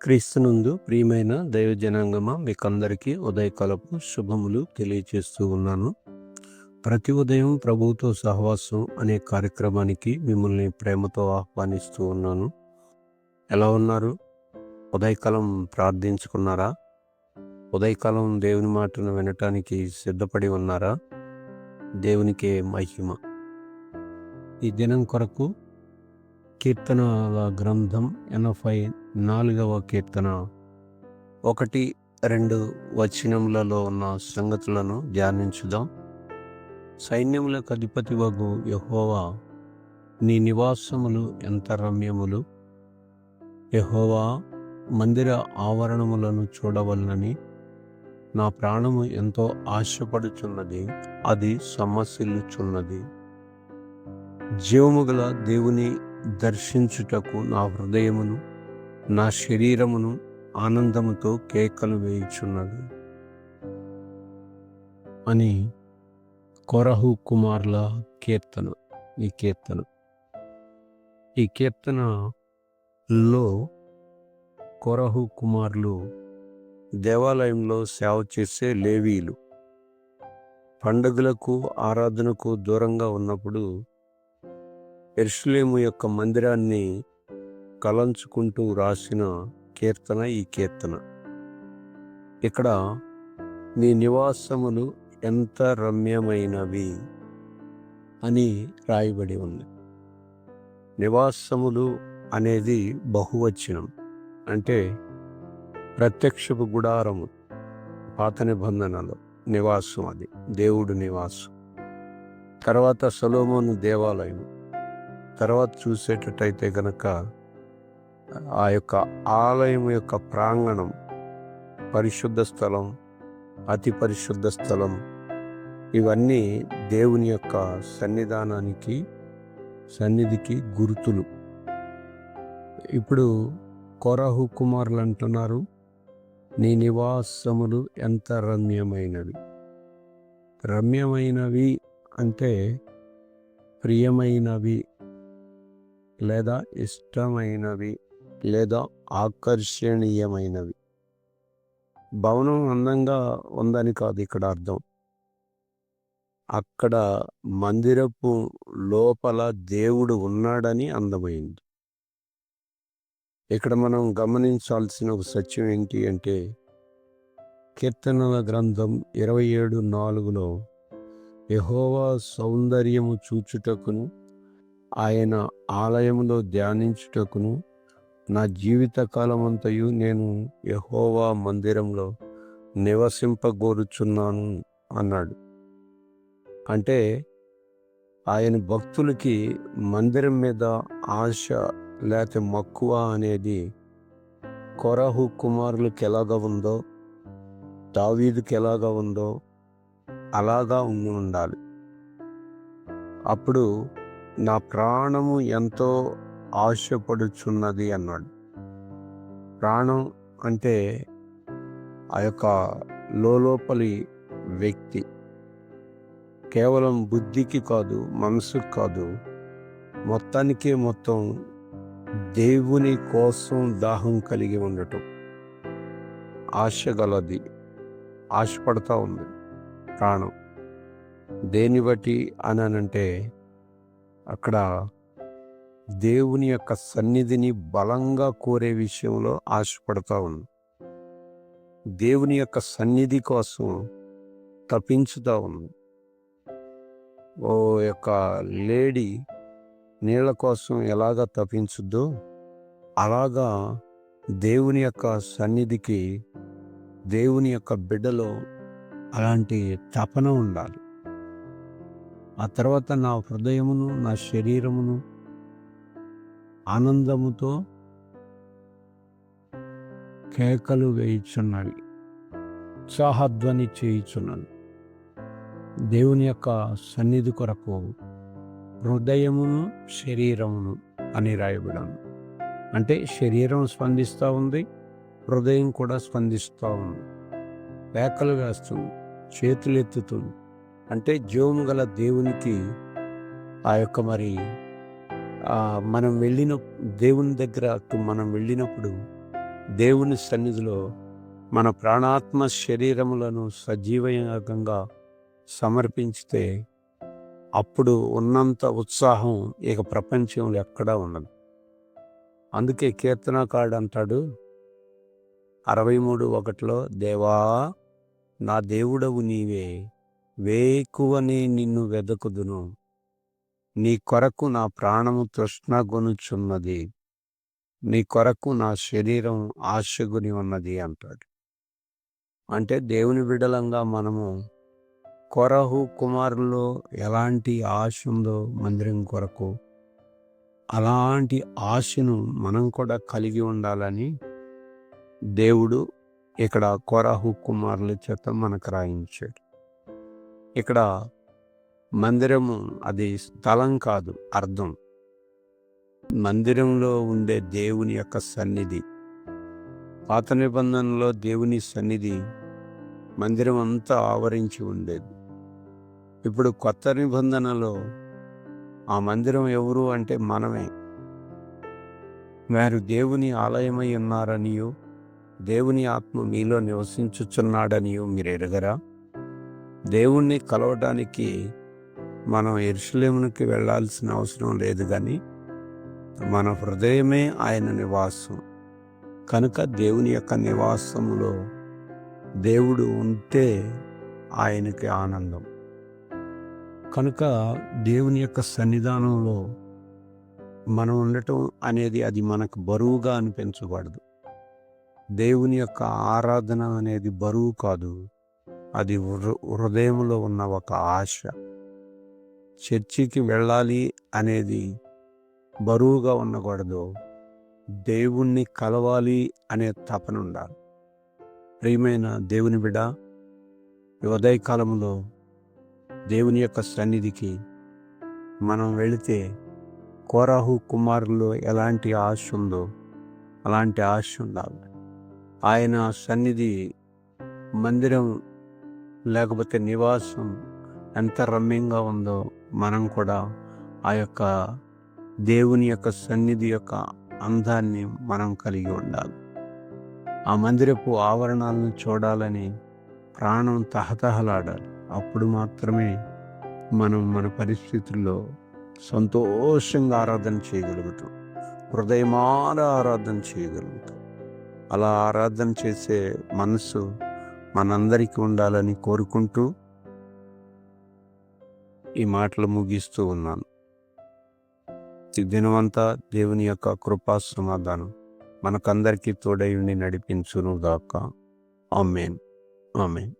క్రీస్తునందు ప్రియమైన దైవజనాంగమా మీకందరికీ ఉదయకాలపు శుభములు తెలియచేస్తూ ఉన్నాను. ప్రతి ఉదయం ప్రభువుతో సహవాసం అనే కార్యక్రమానికి మిమ్మల్ని ప్రేమతో ఆహ్వానిస్తూ ఉన్నాను. ఎలా ఉన్నారు? ఉదయకాలం ప్రార్థించుకున్నారా? ఉదయకాలం దేవుని మాటను వినటానికి సిద్ధపడి ఉన్నారా? దేవునికే మహిమ. ఈ దినం కొరకు కీర్తనల గ్రంథం 84వ కీర్తన 1-2 వచనములలో ఉన్న సంగతులను ధ్యానించుదాం. సైన్యములకు అధిపతి వగు యెహోవా, నీ నివాసములు ఎంత రమ్యములు! యెహోవా, మందిర ఆవరణములను చూడవలనని నా ప్రాణము ఎంతో ఆశపడుచున్నది, అది సొమ్మసిల్లుచున్నది. జీవము గల దేవుని దర్శించుటకు నా హృదయమును నా శరీరమును ఆనందముతో కేకలు వేయుచున్నది అని కొరహు కుమారుల కీర్తన. ఈ కీర్తనలో కొరహు కుమారులు దేవాలయంలో సేవ చేసే లేవీలు పండుగలకు ఆరాధనకు దూరంగా ఉన్నప్పుడు యెరూషలేము యొక్క మందిరాన్ని కలంచుకుంటూ రాసిన కీర్తన ఈ కీర్తన. ఇక్కడ నీ నివాసములు ఎంత రమ్యమైనవి అని రాయబడి ఉంది. నివాసములు అనేది బహువచనం, అంటే ప్రత్యక్షపు గుడారము. పాత నిబంధనలో నివాసం, అది దేవుడు నివాసం. తర్వాత సొలొమోను దేవాలయం. తర్వాత చూసేటట్టయితే గనక ఆ యొక్క ఆలయం యొక్క ప్రాంగణం, పరిశుద్ధ స్థలం, అతి పరిశుద్ధ స్థలం, ఇవన్నీ దేవుని యొక్క సన్నిధికి గుర్తులు. ఇప్పుడు కొరహు కుమారులు అంటున్నారు, నీ నివాసములు ఎంత రమ్యమైనవి. రమ్యమైనవి అంటే ప్రియమైనవి, లేదా ఇష్టమైనవి, లేదా ఆకర్షణీయమైనవి. భవనం అందంగా ఉందని కాదు ఇక్కడ అర్థం. అక్కడ మందిరపు లోపల దేవుడు ఉన్నాడని అందమైంది. ఇక్కడ మనం గమనించాల్సిన ఒక సత్యం ఏంటి అంటే, కీర్తనల గ్రంథం 27:4లో యెహోవా సౌందర్యము చూచుటకును ఆయన ఆలయములో ధ్యానించుటకును నా జీవిత కాలమంతయు నేను యెహోవా మందిరంలో నివసింపగోరుచున్నాను అన్నాడు. అంటే ఆయన భక్తులకి మందిరం మీద ఆశ లేక మక్కువ అనేది కొరహు కుమారులకు ఎలాగా ఉందో, దావీదుకి ఎలాగా ఉందో అలాగా ఉండాలి. అప్పుడు నా ప్రాణము ఎంతో ఆశపడుచున్నది అన్నాడు. ప్రాణం అంటే ఆ యొక్క లోపలి వ్యక్తి, కేవలం బుద్ధికి కాదు, మనసుకు కాదు, మొత్తం దేవుని కోసం దాహం కలిగి ఉండటం, ఆశ గలది, ఆశపడతా ఉంది ప్రాణం. దేన్ని బట్టి అనంటే అక్కడ దేవుని యొక్క సన్నిధిని బలంగా కోరే విషయంలో ఆశపడతా ఉంది. దేవుని యొక్క సన్నిధి కోసం తపించుతా ఉంది. ఓ యొక్క లేడీ నీళ్ళ కోసం ఎలాగా తపించుద్దో అలాగా దేవుని యొక్క సన్నిధికి, దేవుని యొక్క బిడ్డలో అలాంటి తపన ఉండాలి. ఆ తర్వాత నా హృదయమును నా శరీరమును ఆనందముతో కేకలు వేయుచున్నవి, ఉత్సాహధ్వని చేయుచున్నవి. దేవుని యొక్క సన్నిధి కొరకు హృదయమును శరీరమును అని రాయబడాను. అంటే శరీరం స్పందిస్తూ ఉంది, హృదయం కూడా స్పందిస్తూ ఉంది. కేకలు వేస్తుంది, చేతులు ఎత్తుతుంది. అంటే జీవము గల దేవునికి ఆ యొక్క మనం వెళ్ళిన దేవుని దగ్గరకు మనం వెళ్ళినప్పుడు దేవుని సన్నిధిలో మన ప్రాణాత్మ శరీరములను సజీవయాగంగా సమర్పించితే అప్పుడు ఉన్నంత ఉత్సాహం ఇక ప్రపంచంలో ఎక్కడా ఉండదు. అందుకే కీర్తనకారుడు అంటాడు 63:1 దేవా నా దేవుడవు నీవే, వేకువనే నిన్ను వెదకుదును, నీ కొరకు నా ప్రాణము తృష్ణగొనుచున్నది, నీ కొరకు నా శరీరం ఆశగొని ఉన్నది అంటాడు. అంటే దేవుని బిడ్డలంగా మనము కొరహు కుమారుల్లో ఎలాంటి ఆశ ఉందో మందిరం కొరకు, అలాంటి ఆశను మనం కూడా కలిగి ఉండాలని దేవుడు ఇక్కడ కొరహు కుమారుల చేత మనకు రాయించాడు. ఇక్కడ మందిరము అది స్థలం కాదు, అర్థం. మందిరంలో ఉండే దేవుని యొక్క సన్నిధి. పాత నిబంధనలో దేవుని సన్నిధి మందిరం అంతా ఆవరించి ఉండేది. ఇప్పుడు కొత్త నిబంధనలో ఆ మందిరం ఎవరు అంటే మనమే. వారు దేవుని ఆలయమై ఉన్నారనియో, దేవుని ఆత్మ మీలో నివసించుచున్నాడనియో మీరు ఎరుగరా? దేవుణ్ణి కలవడానికి మనం యెరూషలేమునికి వెళ్ళాల్సిన అవసరం లేదు, కానీ మన హృదయమే ఆయన నివాసం. కనుక దేవుని యొక్క నివాసములో దేవుడు ఉంటే ఆయనకి ఆనందం. కనుక దేవుని యొక్క సన్నిధానంలో మనం ఉండటం అనేది అది మనకు బరువుగా అనిపించకూడదు. దేవుని యొక్క ఆరాధన అనేది బరువు కాదు, అది హృదయంలో ఉన్న ఒక ఆశ. చర్చికి వెళ్ళాలి అనేది బరువుగా ఉండకూడదు, దేవుణ్ణి కలవాలి అనే తపన ఉండాలి. ప్రియమైన దేవుని బిడ్డ, ఈ ఉదయకాలంలో దేవుని యొక్క సన్నిధికి మనం వెళితే కోరాహు కుమారుల్లో ఎలాంటి ఆశ ఉందో అలాంటి ఆశ ఉండాలి. ఆయన సన్నిధి మందిరం లేకపోతే నివాసం ఎంత రమ్యంగా ఉందో మనం కూడా ఆ యొక్క దేవుని యొక్క సన్నిధి యొక్క అందాన్ని మనం కలిగి ఉండాలి. ఆ మందిరపు ఆవరణాలను చూడాలని ప్రాణం తహతహలాడాలి. అప్పుడు మాత్రమే మనం మన పరిస్థితుల్లో సంతోషంగా ఆరాధన చేయగలుగుతాం, హృదయమార ఆరాధన చేయగలుగుతాం. అలా ఆరాధన చేసే మనసు మనందరికీ ఉండాలని కోరుకుంటూ ఈ మాటలు ముగిస్తూ ఉన్నాను. ఈ దినమంతా దేవుని యొక్క కృపా సమాధానం మనకందరికీ తోడై ఉండి నడిపించును గాక. ఆమేన్. ఆమేన్.